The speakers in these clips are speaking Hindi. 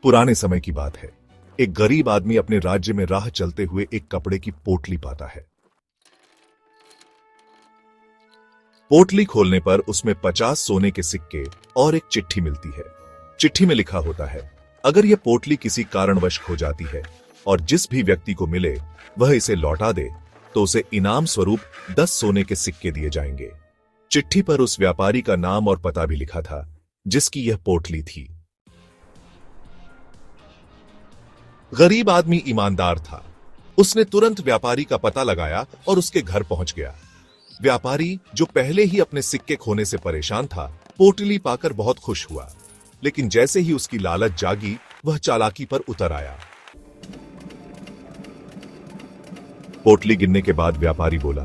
पुराने समय की बात है। एक गरीब आदमी अपने राज्य में राह चलते हुए एक कपड़े की पोटली पाता है। पोटली खोलने पर उसमें 50 सोने के सिक्के और एक चिट्ठी मिलती है। चिट्ठी में लिखा होता है, अगर यह पोटली किसी कारणवश खो जाती है और जिस भी व्यक्ति को मिले वह इसे लौटा दे तो उसे इनाम स्वरूप 10 सोने के सिक्के दिए जाएंगे। चिट्ठी पर उस व्यापारी का नाम और पता भी लिखा था जिसकी यह पोटली थी। गरीब आदमी ईमानदार था। उसने तुरंत व्यापारी का पता लगाया और उसके घर पहुंच गया। व्यापारी, जो पहले ही अपने सिक्के खोने से परेशान था, पोटली पाकर बहुत खुश हुआ। लेकिन जैसे ही उसकी लालच जागी, वह चालाकी पर उतर आया। पोटली गिनने के बाद व्यापारी बोला,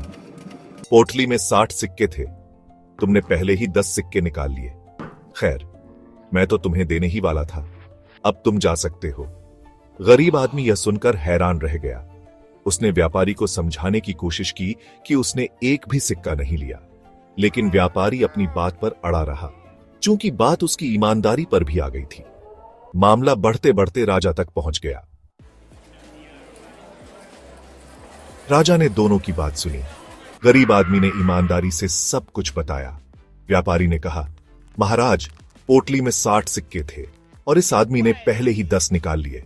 पोटली में 60 सिक्के थे, तुमने पहले ही 10 सिक्के निकाल लिए। खैर, मैं तो तुम्हें देने ही वाला था, अब तुम जा सकते हो। गरीब आदमी यह सुनकर हैरान रह गया। उसने व्यापारी को समझाने की कोशिश की कि उसने एक भी सिक्का नहीं लिया, लेकिन व्यापारी अपनी बात पर अड़ा रहा, चूंकि बात उसकी ईमानदारी पर भी आ गई थी। मामला बढ़ते बढ़ते राजा तक पहुंच गया। राजा ने दोनों की बात सुनी। गरीब आदमी ने ईमानदारी से सब कुछ बताया। व्यापारी ने कहा, महाराज, पोटली में 60 सिक्के थे और इस आदमी ने पहले ही 10 निकाल लिए।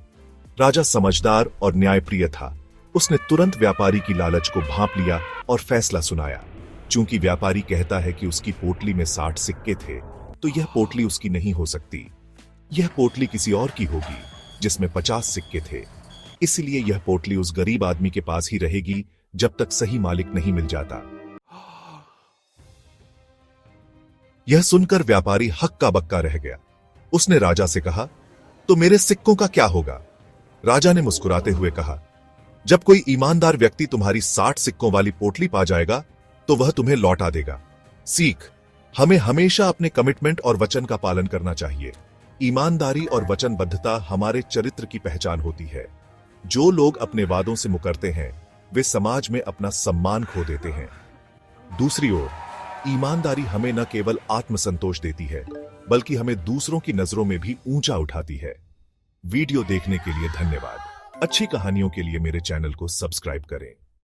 राजा समझदार और न्यायप्रिय था। उसने तुरंत व्यापारी की लालच को भांप लिया और फैसला सुनाया। चूंकि व्यापारी कहता है कि उसकी पोटली में 60 सिक्के थे, तो यह पोटली उसकी नहीं हो सकती। यह पोटली किसी और की होगी जिसमें 50 सिक्के थे। इसलिए यह पोटली उस गरीब आदमी के पास ही रहेगी जब तक सही मालिक नहीं मिल जाता। यह सुनकर व्यापारी हक्का बक्का रह गया। उसने राजा से कहा, तो मेरे सिक्कों का क्या होगा? राजा ने मुस्कुराते हुए कहा, जब कोई ईमानदार व्यक्ति तुम्हारी 60 सिक्कों वाली पोटली पा जाएगा तो वह तुम्हें लौटा देगा। सीख, हमें हमेशा अपने कमिटमेंट और वचन का पालन करना चाहिए। ईमानदारी और वचनबद्धता हमारे चरित्र की पहचान होती है। जो लोग अपने वादों से मुकरते हैं, वे समाज में अपना सम्मान खो देते हैं। दूसरी ओर, ईमानदारी हमें न केवल आत्मसंतोष देती है, बल्कि हमें दूसरों की नजरों में भी ऊंचा उठाती है। वीडियो देखने के लिए धन्यवाद। अच्छी कहानियों के लिए मेरे चैनल को सब्सक्राइब करें।